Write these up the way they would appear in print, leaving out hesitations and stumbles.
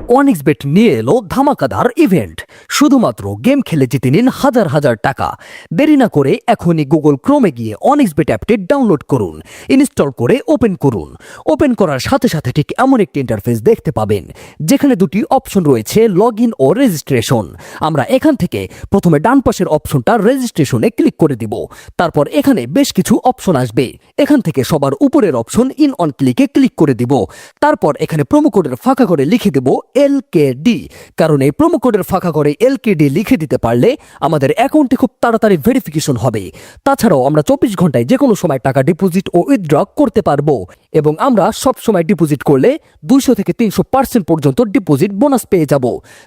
অনিক্সবেট নিয়ে এলো ধামাকাদার ইভেন্ট। শুধুমাত্র গেম খেলে জিতে নিন হাজার হাজার টাকা। দেরি না করে এখনই গুগল ক্রোমে গিয়ে অনিক্সবেট অ্যাপটি ডাউনলোড করুন, ইনস্টল করে ওপেন করুন। ওপেন করার সাথে সাথে ঠিক এমন একটি ইন্টারফেস দেখতে পাবেন, যেখানে দুটি অপশন রয়েছে, লগ ইন ও রেজিস্ট্রেশন। আমরা এখান থেকে প্রথমে ডান পাশের অপশনটা রেজিস্ট্রেশনে ক্লিক করে দিব। তারপর এখানে বেশ কিছু অপশন আসবে, এখান থেকে সবার উপরের অপশন ইন অন ক্লিকে ক্লিক করে দিব। তারপর এখানে প্রোমো কোডের ফাঁকা করে লিখে দেব LKD, কারণ এই প্রোমো কোডের ফাঁকা করে LKD লিখে দিতে পারলে আমাদের অ্যাকাউন্টে খুব তাড়াতাড়ি ভেরিফিকেশন হবে। তাছাড়াও আমরা 24 ঘন্টায় যে কোনো সময় টাকা ডিপোজিট ও উইথড্র করতে পারবো, এবং আমরা সব সময় ডিপোজিট করলে 200 থেকে 300% পর্যন্ত ডিপোজিট বোনাস পেয়ে যাব।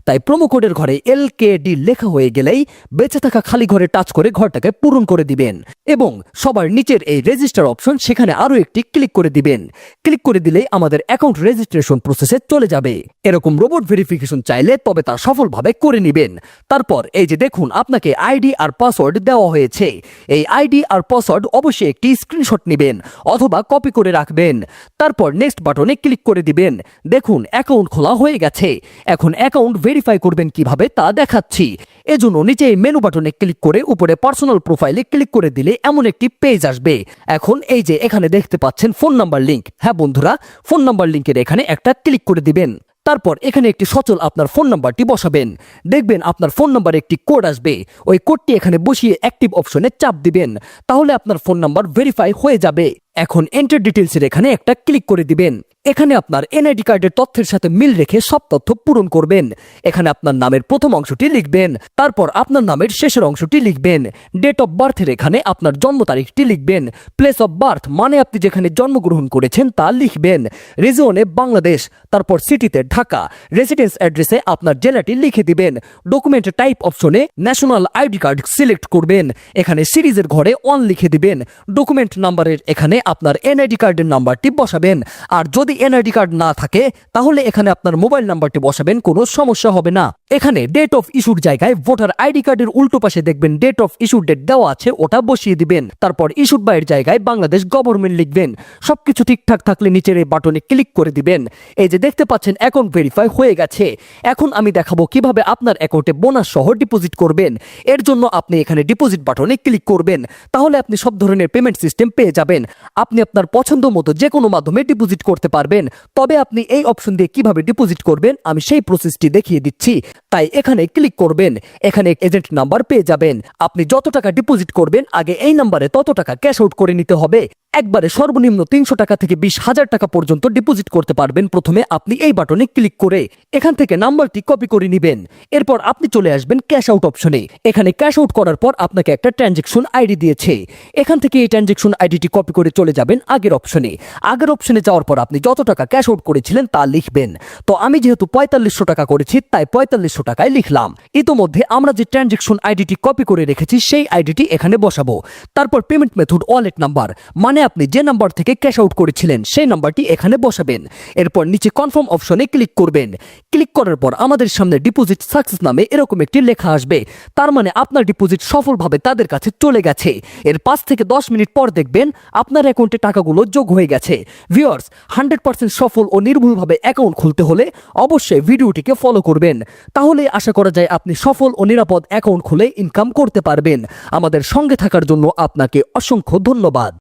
তাই প্রোমো কোডের ঘরে LKD লেখা হয়ে গেলেই বেঁচে থাকা খালি ঘরে টাচ করে ঘরটাকে পূরণ করে দিবেন, এবং সবার নিচের এই রেজিস্টার অপশন, সেখানে আরো একটি ক্লিক করে দিবেন। ক্লিক করে দিলেই আমাদের অ্যাকাউন্ট রেজিস্ট্রেশন প্রসেসে চলে যাবে। এরকম রোবট ভেরিফিকেশন চাইলে তবে তা সফলভাবে করে নেবেন। তারপর এই যে দেখুন, আপনাকে আইডি আর পাসওয়ার্ড দেওয়া হয়েছে। এই আইডি আর পাসওয়ার্ড অবশ্যই একটি স্ক্রিনশট নেবেন অথবা কপি করে রাখবেন। তারপর নেক্সট বাটনে ক্লিক করে দিবেন। দেখুন, অ্যাকাউন্ট খোলা হয়ে গেছে। এখন অ্যাকাউন্ট ভেরিফাই করবেন কিভাবে তা দেখাচ্ছি। এজন্য নিচে এই মেনু বাটনে ক্লিক করে উপরে পার্সোনাল প্রোফাইলে ক্লিক করে দিলে এমন একটি পেজ আসবে। এখন এই যে এখানে দেখতে পাচ্ছেন ফোন নাম্বার লিংক। হ্যাঁ বন্ধুরা, ফোন নাম্বার লিংকের এখানে একটা ক্লিক করে দিবেন। তারপর এখানে একটি সচল আপনার ফোন নাম্বারটি বসাবেন। দেখবেন আপনার ফোন নাম্বারে একটি কোড আসবে। ওই কোডটি এখানে বসিয়ে অ্যাক্টিভ অপশনে চাপ দিবেন, তাহলে আপনার ফোন নাম্বার ভেরিফাই হয়ে যাবে। এখন এন্টার ডিটেলসের এখানে একটা ক্লিক করে দিবেন। এখানে আপনার এনআইডি কার্ডের তথ্যের সাথে মিল রেখে সব তথ্য পূরণ করবেন। এখানে আপনার নামের প্রথম অংশটি লিখবেন, তারপর আপনার নামের শেষের অংশটি লিখবেন। ডেট অফ বার্থের এখানে আপনার জন্ম তারিখটি লিখবেন। প্লেস অফ বার্থ মানে আপনি যেখানে জন্মগ্রহণ করেছেন তা লিখবেন। রিজিয়নে বাংলাদেশ, তারপর সিটিতে ঢাকা। রেসিডেন্স অ্যাড্রেসে আপনার জেলাটি লিখে দিবেন। ডকুমেন্ট টাইপ অপশনে ন্যাশনাল আইডি কার্ড সিলেক্ট করবেন। এখানে সিরিজের ঘরে 1 লিখে দিবেন। ডকুমেন্ট নাম্বারের এখানে আপনার এনআইডি কার্ডের নাম্বারটি বসাবেন। আর যদি এনআইডি কার্ড না থাকে তাহলে এখানে আপনার মোবাইল নাম্বারটি বসাবেন, কোনো সমস্যা হবে না। এখানে ডেট অফ ইস্যুর জায়গায় ভোটার আইডি কার্ডের উল্টো পাশে দেখবেন ডেট অফ ইস্যুর ডেট দেওয়া আছে, ওটা বসিয়ে দিবেন। তারপর ইস্যুড বাইয়ের জায়গায় বাংলাদেশ গভর্নমেন্ট লিখবেন। সবকিছু ঠিকঠাক থাকলে নিচের এই বাটনে ক্লিক করে দিবেন। এই যে দেখতে পাচ্ছেন অ্যাকাউন্ট ভেরিফাই হয়ে গেছে। এখন আমি দেখাবো কিভাবে আপনার অ্যাকাউন্টে বোনাস সহ ডিপোজিট করবেন। এর জন্য আপনি এখানে ডিপোজিট বাটনে ক্লিক করবেন, তাহলে আপনি সব ধরনের পেমেন্ট সিস্টেম পেয়ে যাবেন। আপনি আপনার পছন্দ মতো যে কোনো মাধ্যমে ডিপোজিট করতে পারবেন। তবে আপনি এই অপশন দিয়ে কিভাবে ডিপোজিট করবেন আমি সেই প্রসেসটি দেখিয়ে দিচ্ছি। তাই এখানে ক্লিক করবেন। এখানে এজেন্ট নাম্বার পেয়ে যাবেন। আপনি যত টাকা ডিপোজিট করবেন আগে এই নাম্বারে তত টাকা ক্যাশ আউট করে নিতে হবে। একবারে সর্বনিম্ন 300 টাকা থেকে 20,000 টাকা পর্যন্ত ডিপোজিট করতে পারবেন। প্রথমে আপনি এই বাটনে ক্লিক করে এখান থেকে নাম্বারটি কপি করে নেবেন। এরপর আপনি চলে আসবেন ক্যাশ আউট অপশনে। এখানে ক্যাশ আউট করার পর আপনাকে একটা ট্রানজেকশন আইডি দিয়েছে। এখান থেকে এই ট্রানজেকশন আইডিটি কপি করে চলে যাবেন আগের অপশনে। আগের অপশনে যাওয়ার পর আপনি যত টাকা ক্যাশ আউট করেছিলেন তা লিখবেন। তো আমি যেহেতু 4500 টাকা করেছি তাই 4500 টাকায় লিখলাম। ইতোমধ্যে আমরা যে ট্রানজেকশন আইডিটি কপি করে রেখেছি সেই আইডিটি এখানে বসাবো। তারপর পেমেন্ট মেথড ওয়ালেট নাম্বার, মানে আপনি যে নাম্বার থেকে ক্যাশ আউট করেছিলেন সেই নাম্বারটি এখানে বসাবেন। এরপর নিচে কনফার্ম অপশনে ক্লিক করবেন। ক্লিক করার পর আমাদের সামনে ডিপোজিট সাকসেস নামে এরকম একটি লেখা আসবে। তার মানে আপনার ডিপোজিট সফলভাবে তাদের কাছে চলে গেছে। এর 5 থেকে 10 মিনিট পর দেখবেন আপনার অ্যাকাউন্টে টাকাগুলো যোগ হয়ে গেছে। ভিউয়ার্স, 100% সফল ও নির্ভুলভাবে অ্যাকাউন্ট খুলতে হলে অবশ্যই ভিডিওটিকে ফলো করবেন। তাহলে আশা করা যায় আপনি সফল ও নিরাপদ অ্যাকাউন্ট খুলে ইনকাম করতে পারবেন। আমাদের সঙ্গে থাকার জন্য আপনাকে অসংখ্য ধন্যবাদ।